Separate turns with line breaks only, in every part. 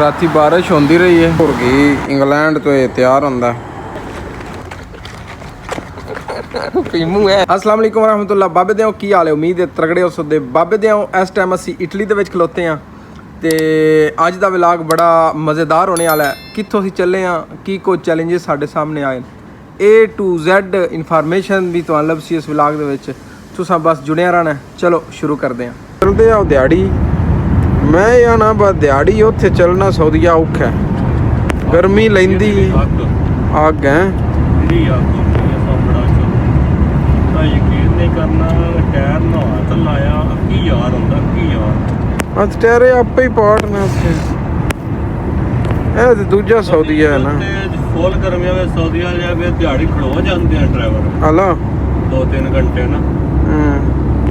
राती बारिश होती रही है। मुर्गी इंग्लैंड तो ये तैयार होंदा अस्सलाम वालेकुम रहमतुल्लाह। बाबे देओ की हाल है? उम्मीद है तगड़े हो सदे। बाबे देओ इस टाइम असी इटली दे विच खलोते हैं ते अज दा व्लॉग बड़ा मज़ेदार होने वाला है। कित्थों असी चले हैं, की कुछ चैलेंजेस साडे सामने आए, A to Z इन्फॉर्मेशन भी तुहानूं लभसी इस व्लॉग दे विच। तुसां बस जुड़िया रहना। चलो शुरू करते हैं। चलते आओ दिहाड़ी। मैं या ना बस दिहाड़ी उत्थे चलना सऊदीया औखा है। गर्मी लैंदी अग है। टायर आपे ही पाटना उत्थे। दूजा सऊदीया है ना।
फुल गर्मियों में सऊदीया दिहाड़ी खड़ो जाते हैं ड्राइवर।
हला
2-3 घंटे ना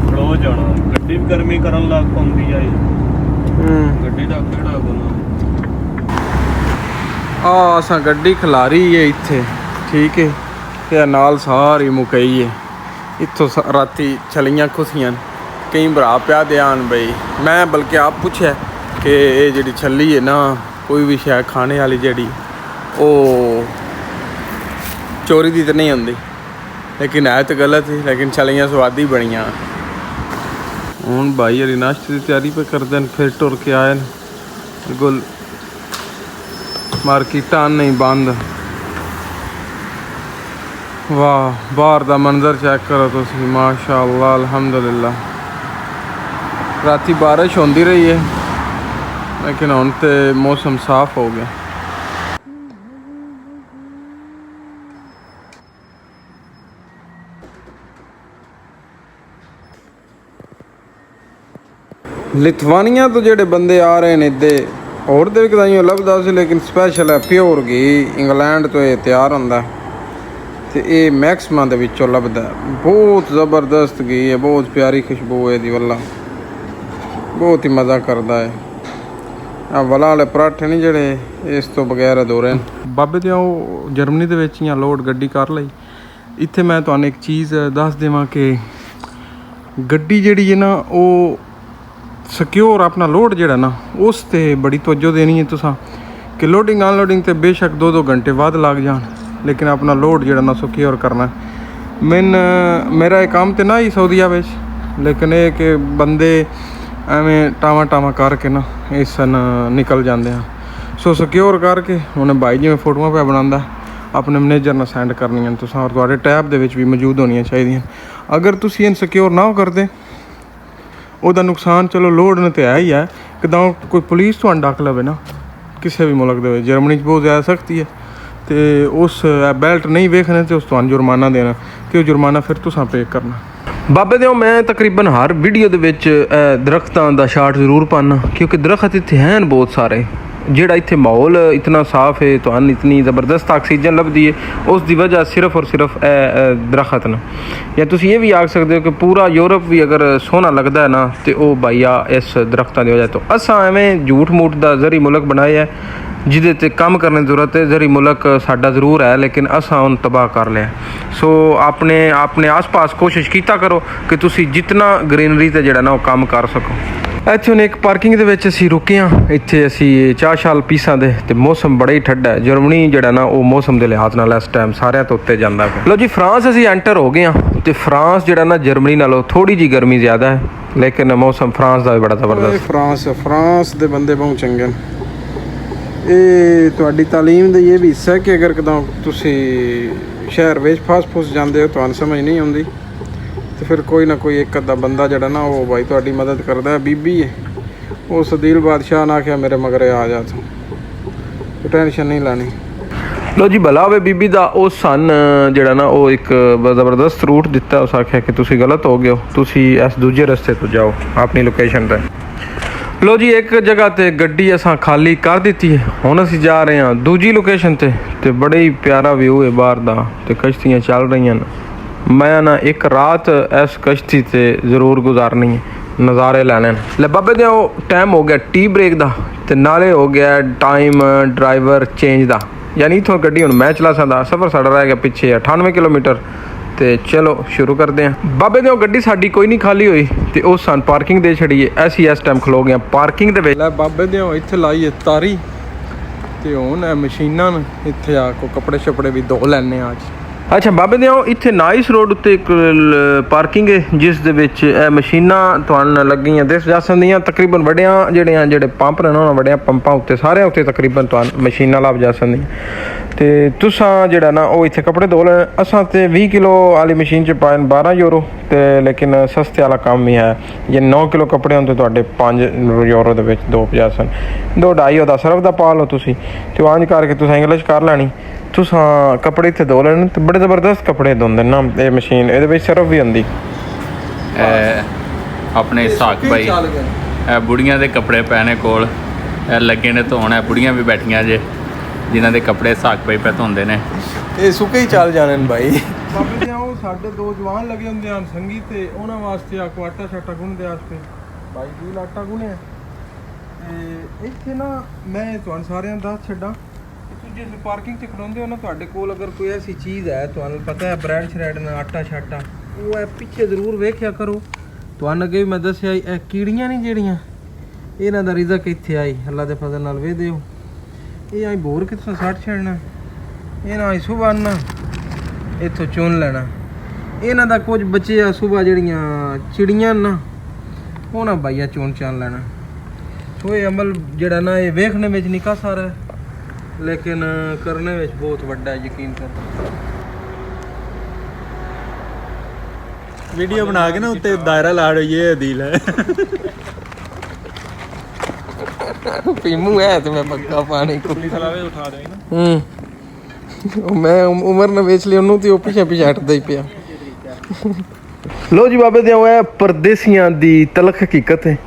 खड़ो जाना। गड्डी भी गर्मी करन लग पौंदी है। गड्डी दा केड़ा गुना
असां गड्डी खिलारी है इत्थे, ठीक है। ते नाल सारी मुकई है। इत्थों राती छलियां खुसियां कई भरा पिया ध्यान बई। मैं बल्कि आप पूछा कि ये जी छली है ना, कोई भी शै खाने वाली जी वो चोरी दी तो नहीं आती, लेकिन है तो गलत ही। लेकिन छलियां स्वादी बनिया। हूँ भाई हरी नाश्ते की तैयारी पे करते हैं। फिर टुर के आए बिल्कुल मार्केटा नहीं बंद। वाह बाहर का मंजर चेक करो तुसी, माशाअल्लाह अल्हम्दुलिल्लाह। राती बारिश होती रही है, लेकिन हुण तो मौसम साफ हो गया। लिथवानिया तो जेडे बंदे आ रहे हैं इधे होर दे कदाइयों लभदा सी, लेकिन स्पैशल है प्योर घी इंग्लैंड तो ये तैयार होंदा ते ये मैक्सिमा दे विचों लभदा। बहुत ज़बरदस्त घी है, बहुत प्यारी खुशबू है दी वल्ला, बहुत ही मज़ा करदा है। आ वला वाले पराठे नहीं जेडे इस तो बगैर अधूरे। बाबे दे जर्मनी दे विच इयां लोड गड्डी कर लई। इत्थे मैं तुहानूं एक चीज़ दस देवां कि गड्डी जेड़ी है ना वो सिक्योर अपना लोड जोड़ा ना उस ते बड़ी तवज्जो देनी है तुसां कि लोडिंग अनलोडिंग ते बेशक 2-2 घंटे बाद लग जान, लेकिन अपना लोड जोड़ा ना सिक्योर करना। मेरा ये काम तो ना ही सऊदीया विच, लेकिन ये कि बंदे एवें टावा करके ना इस निकल जाते हैं। सो सिक्योर करके उन्हें भाई जिवें फोटोआं पे बनांदा अपने मैनेजर ने सेंड करनियां तुसां, और तुहाडे टैब दे विच भी मौजूद होनियां चाहिदियां। अगर तुसीं इन सिक्योर ना करदे ਉਹਦਾ ਨੁਕਸਾਨ ਚਲੋ ਲੋਡ ਨੇ ਤੇ ਹੈ ਹੀ ਹੈ। ਕਿਦਾਂ ਕੋਈ ਪੁਲਿਸ ਤੁਹਾਨੂੰ ਡੱਕ ਲਵੇ ਨਾ ਕਿਸੇ ਵੀ ਮੁਲਕ ਦੇ ਵਿੱਚ, ਜਰਮਨੀ 'ਚ ਬਹੁਤ ਜ਼ਿਆਦਾ ਸਖਤੀ ਹੈ ਤੇ ਉਸ ਬੈਲਟ ਨਹੀਂ ਵੇਖਣੇ ਤੇ ਉਸ ਤੁਹਾਨੂੰ ਜੁਰਮਾਨਾ ਦੇਣਾ ਤੇ ਉਹ ਜੁਰਮਾਨਾ ਫਿਰ ਤੁਸੀਂ ਪੇ ਕਰਨਾ। ਬਾਬੇ ਦਿਓ ਮੈਂ ਤਕਰੀਬਨ ਹਰ ਵੀਡੀਓ ਦੇ ਵਿੱਚ ਦਰਖਤਾਂ ਦਾ ਸ਼ਾਟ ਜ਼ਰੂਰ ਪਾਉਣਾ, ਕਿਉਂਕਿ ਦਰਖਤ ਇੱਥੇ ਹਨ ਬਹੁਤ ਸਾਰੇ। ਜਿਹੜਾ ਇੱਥੇ ਮਾਹੌਲ इतना साफ है, ਤੁਹਾਨੂੰ इतनी ज़बरदस्त ऑक्सीजन लभदी है, उस दी वजह सिर्फ और सिर्फ दरख्त ने। या तुम ये भी आख सकते हो कि पूरा यूरोप भी अगर सोहना लगता है ना तो वह भाईया इस दरख्तों की वजह तो। असां एवें झूठ मूठ का जरी मुल्क बनाया है जिदे ते काम करने की जरूरत है। जरी मुल्क साडा जरूर है, लेकिन असां उन तबाह कर लिया। सो अपने आस पास कोशिश कीता करो कि तुसी जितना ग्रीनरी ते जिहड़ा ना वो काम कर सको। ਇੱਥੇ ਹੁਣ ਇੱਕ ਪਾਰਕਿੰਗ ਦੇ ਵਿੱਚ ਅਸੀਂ ਰੁਕੇ ਹਾਂ। ਇੱਥੇ ਅਸੀਂ ਚਾਹ ਛਾਲ ਪੀਸਾਂ ਦੇ ਤੇ ਮੌਸਮ ਬੜਾ ਹੀ ਠੰਡਾ ਹੈ। ਜਰਮਨੀ ਜਿਹੜਾ ਨਾ ਉਹ ਮੌਸਮ ਦੇ ਲਿਹਾਜ਼ ਨਾਲ ਇਸ ਟਾਈਮ ਸਾਰਿਆਂ ਤੋਂ ਉੱਤੇ ਜਾਂਦਾ ਹੈ। ਲੋ ਜੀ ਫਰਾਂਸ ਅਸੀਂ ਐਂਟਰ ਹੋ ਗਏ ਹਾਂ ਤੇ ਫਰਾਂਸ ਜਿਹੜਾ ਨਾ ਜਰਮਨੀ ਨਾਲੋਂ ਥੋੜੀ ਜੀ ਗਰਮੀ ਜ਼ਿਆਦਾ ਹੈ, ਲੇਕਿਨ ਮੌਸਮ ਫਰਾਂਸ ਦਾ ਵੀ ਬੜਾ ਜ਼ਬਰਦਸਤ। ਫਰਾਂਸ ਦੇ ਬੰਦੇ ਬਹੁਤ ਚੰਗੇ ਨੇ। ਇਹ ਤੁਹਾਡੀ ਤਾਲੀਮ ਦਾ ਇਹ ਵੀ ਹਿੱਸਾ ਕਿ ਅਗਰ ਕਦੋਂ ਤੁਸੀਂ ਸ਼ਹਿਰ ਵਿੱਚ ਫਸ ਜਾਂਦੇ ਹੋ, ਤੁਹਾਨੂੰ ਸਮਝ ਨਹੀਂ ਆਉਂਦੀ तो फिर कोई ना कोई एक अद्धा बंदा जड़ा ना वो भाई थोड़ी मदद करता है। बीबी है वो सदील बादशाह ने आख्या मेरे मगरे आ जा, तो टेंशन नहीं लानी। लो जी भला होवे बीबी दा। उस सन जड़ा ना वो एक ज़बरदस्त रूट दिता। उस आख्या कि तुसी गलत हो गए हो, तुसी इस दूजे रस्ते तो जाओ अपनी लोकेशन पर। लो जी एक जगह ते गड्डी असां खाली कर दी है। हुण असीं जा रहे हैं दूजी लोकेशन ते बड़ा ही प्यारा व्यू है बाहर दा ते कश्तियाँ चल रही हैं। मैं ना एक रात इस कश्ती से जरूर गुजारनी है, नज़ारे लैने। ले बाबे दे टाइम हो गया टी ब्रेक का, तो नाले हो गया टाइम ड्राइवर चेंज का। यानी इतों गड्डी हुण मैं चला सकदा। सफ़र साडा रह गया पिछे 98 किलोमीटर। तो चलो शुरू करते हैं। बाबे दे गड्डी साडी कोई नहीं खाली हुई तो उस सन पार्किंग दे छड़ी है। ऐसी इस टाइम खलो गए पार्किंग दे। बाबे दे इत्थे लाई है तारी ਤੇ ਹੁਣ ਇਹ ਮਸ਼ੀਨਾਂ ਨੇ ਇੱਥੇ ਆ ਕੋ ਕੱਪੜੇ ਛਪੜੇ ਵੀ ਧੋ ਲੈਣੇ ਆ ਅੱਜ। ਅੱਛਾ ਬਾਬੇ ਦੇ ਆਓ ਇੱਥੇ ਨਾਈਸ ਰੋਡ ਉੱਤੇ ਇੱਕ ਪਾਰਕਿੰਗ ਹੈ ਜਿਸ ਦੇ ਵਿੱਚ ਇਹ ਮਸ਼ੀਨਾਂ ਤੁਹਾਨੂੰ ਲੱਗੀਆਂ ਦਿਸ ਜਾ ਸਕਦੀਆਂ। ਤਕਰੀਬਨ ਵੱਡਿਆਂ ਜਿਹੜੇ ਪੰਪ ਨੇ ਉਹਨਾਂ ਵੱਡਿਆਂ ਪੰਪਾਂ ਉੱਤੇ ਸਾਰਿਆਂ ਉੱਤੇ ਤਕਰੀਬਨ ਤੁਹਾਨੂੰ ਮਸ਼ੀਨਾਂ ਲੱਭ ਜਾ ਸਕਦੀਆਂ। ਤੇ ਤੁਸਾਂ ਜਿਹੜਾ ਨਾ ਉਹ ਇੱਥੇ ਕੱਪੜੇ ਧੋ ਲੈਣ। ਅਸਾਂ ਤੇ 20 ਕਿਲੋ ਵਾਲੀ ਮਸ਼ੀਨ 'ਚ ਪਾਏ 12 ਯੂਰੋ ਤੇ ਲੇਕਿਨ ਸਸਤੇ ਵਾਲਾ ਕੰਮ ਹੀ ਹੈ। ਜੇ 9 ਕਿਲੋ ਕੱਪੜੇ ਹੁੰਦੇ ਤੁਹਾਡੇ 5 ਯੂਰੋ ਦੇ ਵਿੱਚ 250 ਸਨ। 2.5 ਉਹਦਾ ਸਰਫ ਦਾ ਪਾ ਲਓ ਤੁਸੀਂ ਤੇ ਉਹ ਇੰਝ ਕਰਕੇ ਤੁਸੀਂ ਇੰਗਲਿਸ਼ ਕਰ ਲੈਣੀ। ਤੁਸਾਂ ਕੱਪੜੇ ਇੱਥੇ ਧੋ ਲੈਣ ਤੇ ਬੜੇ ਜ਼ਬਰਦਸਤ ਕੱਪੜੇ ਧੋਂਦੇ ਨਾ ਇਹ ਮਸ਼ੀਨ। ਇਹਦੇ ਵਿੱਚ ਸਰਫ ਵੀ ਹੁੰਦੀ।
ਆਪਣੇ ਸਾਕ ਭਾਈ ਇਹ ਬੁੜੀਆਂ ਦੇ ਕੱਪੜੇ ਪੈਣੇ ਕੋਲ ਇਹ ਲੱਗੇ ਨੇ ਧੋਣ। ਇਹ ਬੁੜੀਆਂ ਵੀ ਬੈਠੀਆਂ ਜੇ ਜਿਨ੍ਹਾਂ ਦੇ ਕੱਪੜੇ ਸਾਕ ਭਾਈ ਪੈ ਧੋਂਦੇ ਨੇ।
ਇਹ ਸੁੱਕੇ ਹੀ ਚੱਲ ਜਾਣੇ ਨੇ ਭਾਈ। ਬਾਬੇ ਦੇ ਆਓ ਸਾਡੇ 2 ਜਵਾਨ ਲੱਗੇ ਹੁੰਦੇ ਹਨ ਸੰਗੀ ਤੇ ਉਹਨਾਂ ਵਾਸਤੇ ਆਕੋ ਆਟਾ ਛਾਟਾ ਗੁੰਨਦੇ ਵਾਸਤੇ ਭਾਈ ਜੀ ਆਟਾ ਗੁੰਨਿਆ। ਤੇ ਇੱਥੇ ਨਾ ਮੈਂ ਤੁਹਾਨੂੰ ਸਾਰਿਆਂ ਨੂੰ ਦੱਸ ਛੱਡਾਂ ਜਿਸ ਪਾਰਕਿੰਗ 'ਚ ਖੜੋਂਦੇ ਹੋ ਨਾ ਤੁਹਾਡੇ ਕੋਲ ਅਗਰ ਕੋਈ ਐਸੀ ਚੀਜ਼ ਹੈ ਤੁਹਾਨੂੰ ਪਤਾ ਹੈ ਬ੍ਰੈਡ ਸ਼ਰੈਡ ਨਾਲ ਆਟਾ ਛਾਟਾ ਉਹ ਹੈ ਪਿੱਛੇ ਜ਼ਰੂਰ ਵੇਖਿਆ ਕਰੋ। ਤੁਹਾਨੂੰ ਅੱਗੇ ਵੀ ਮੈਂ ਦੱਸਿਆ ਇਹ ਕੀੜੀਆਂ ਨਹੀਂ ਜਿਹੜੀਆਂ ਇਹਨਾਂ ਦਾ ਰਿਜ਼ਕ ਇੱਥੇ ਆਈ ਅੱਲਾ ਦੇ ਫਜ਼ਲ ਨਾਲ ਵੇ ਦਿਓ। ਇਹ ਆਈ ਬੋਰ ਕਿੱਥੋਂ ਸੱਟ ਛੱਡਣਾ ਇਹਨਾਂ ਆਈ ਸੁਬਾਹ ਨਾ ਇੱਥੋਂ ਚੁਣ ਲੈਣਾ। ਇਹਨਾਂ ਦਾ ਕੁਝ ਬੱਚੇ ਆ ਸੁਬਾਹ ਜਿਹੜੀਆਂ ਚਿੜੀਆਂ ਨਾ ਉਹਨਾਂ ਬਾਈਆ ਚੁਣ ਚਣ ਲੈਣਾ। ਸੋ ਇਹ ਅਮਲ ਜਿਹੜਾ ਨਾ ਇਹ ਵੇਖਣੇ ਵਿੱਚ ਨਿੱਕਾ ਸਾਰਾ लेकिन करने में बहुत बड़ा है यकीन कर।
वीडियो बना के ना उत्ते दायरा ला रही है दिल है
पीमू है तो मैं पक्का पानी
पुलिस वाले उठा देंगे ना।
मैं उम्र ने बेच लिया ਉਹਨੂੰ ਤੇ ਉਹ ਪਿੱਛੇ ਪਿੱਛੇ ਹਟਦਾ ਹੀ ਪਿਆ। ਲੋ ਜੀ ਬਾਬੇ ਦੇ ਹੋਇਆ ਪਰਦੇਸੀਆਂ ਦੀ ਤਲਖ ਹਕੀਕਤ ਹੈ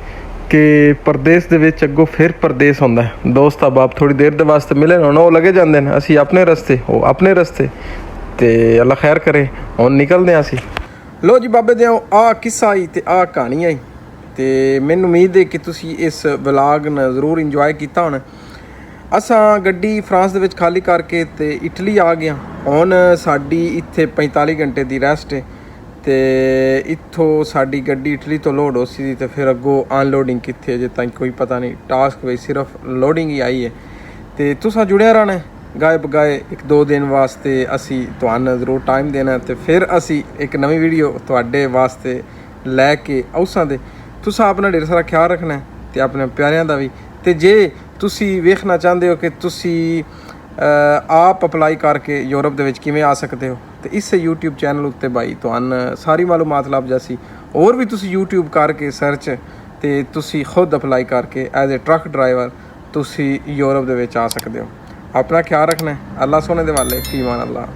ਕਿ ਪਰਦੇਸ ਦੇ ਵਿੱਚ ਅੱਗੋਂ ਫਿਰ ਪਰਦੇਸ ਹੁੰਦਾ। ਦੋਸਤ ਅਬਾਬ ਥੋੜੀ ਦੇਰ ਦੇ ਵਾਸਤੇ ਮਿਲੇ ਹੁਣ ਉਹ ਲੱਗੇ ਜਾਂਦੇ ਨੇ ਅਸੀਂ ਆਪਣੇ ਰਸਤੇ ਉਹ ਆਪਣੇ ਰਸਤੇ ਤੇ ਅੱਲਾ ਖੈਰ ਕਰੇ ਹੁਣ ਨਿਕਲਦੇ ਹਾਂ ਅਸੀਂ। ਲੋ ਜੀ ਬਾਬੇ ਦੇ ਆ ਕਿੱਸਾ ਆਈ ਤੇ ਆ ਕਹਾਣੀ ਆਈ ਤੇ ਮੈਨੂੰ ਉਮੀਦ ਹੈ ਕਿ ਤੁਸੀਂ ਇਸ ਵਲੌਗ ਨੂੰ ਜ਼ਰੂਰ ਇੰਜੋਏ ਕੀਤਾ ਹੋਣਾ। ਅਸਾਂ ਗੱਡੀ ਫਰਾਂਸ ਦੇ ਵਿੱਚ ਖਾਲੀ ਕਰਕੇ ਤੇ ਇਟਲੀ ਆ ਗਿਆ। ਹੁਣ ਸਾਡੀ ਇੱਥੇ 45 ਘੰਟੇ ਦੀ ਰੈਸਟ ਹੈ ਤੇ ਇੱਥੋਂ ਸਾਡੀ ਗੱਡੀ ਇਟਲੀ ਤੋਂ ਲੋਡ ਹੋ ਸੀ ਤੇ ਫਿਰ ਅੱਗੋਂ ਅਨਲੋਡਿੰਗ ਕਿੱਥੇ ਅਜੇ ਤੱਕ ਕੋਈ ਪਤਾ ਨਹੀਂ। ਟਾਸਕ ਵਿੱਚ ਸਿਰਫ ਲੋਡਿੰਗ ਹੀ ਆਈ ਹੈ ਤੇ ਤੁਸੀਂ ਜੁੜਿਆ ਰਹਿਣਾ ਗਾਏ ਬਗਾਏ 1-2 ਦਿਨ ਵਾਸਤੇ। ਅਸੀਂ ਤੁਹਾਨੂੰ ਜ਼ਰੂਰ ਟਾਈਮ ਦੇਣਾ ਤੇ ਫਿਰ ਅਸੀਂ ਇੱਕ ਨਵੀਂ ਵੀਡੀਓ ਤੁਹਾਡੇ ਵਾਸਤੇ ਲੈ ਕੇ ਆਉਸਾਂ ਦੇ। ਤੁਸੀਂ ਆਪਣਾ ਢੇਰ ਸਾਰਾ ਖਿਆਲ ਰੱਖਣਾ ਤੇ ਆਪਣੇ ਪਿਆਰਿਆਂ ਦਾ ਵੀ। ਤੇ ਜੇ ਤੁਸੀਂ ਵੇਖਣਾ ਚਾਹੁੰਦੇ ਹੋ ਕਿ ਤੁਸੀਂ ਆਪ ਅਪਲਾਈ ਕਰਕੇ ਯੂਰਪ ਦੇ ਵਿੱਚ ਕਿਵੇਂ ਆ ਸਕਦੇ ਹੋ ਤੇ ਇਸ YouTube ਚੈਨਲ ਉੱਤੇ ਭਾਈ ਤੁਹਾਨੂੰ ਸਾਰੀ ਮਾਲੂਮਾਤ ਲੱਭ ਜਾਸੀ। ਹੋਰ ਵੀ ਤੁਸੀਂ YouTube ਕਰਕੇ ਸਰਚ ਤੇ ਤੁਸੀਂ ਖੁਦ ਅਪਲਾਈ ਕਰਕੇ ਐਜ਼ ਅ ਟਰੱਕ ਡਰਾਈਵਰ ਤੁਸੀਂ ਯੂਰਪ ਦੇ ਵਿੱਚ ਆ ਸਕਦੇ ਹੋ। ਆਪਣਾ ਖਿਆਲ ਰੱਖਣਾ। ਅੱਲਾ ਸੋਹਣੇ ਦੇ ਵਾਲੇ ਫੀਮਾਨ ਅੱਲਾ।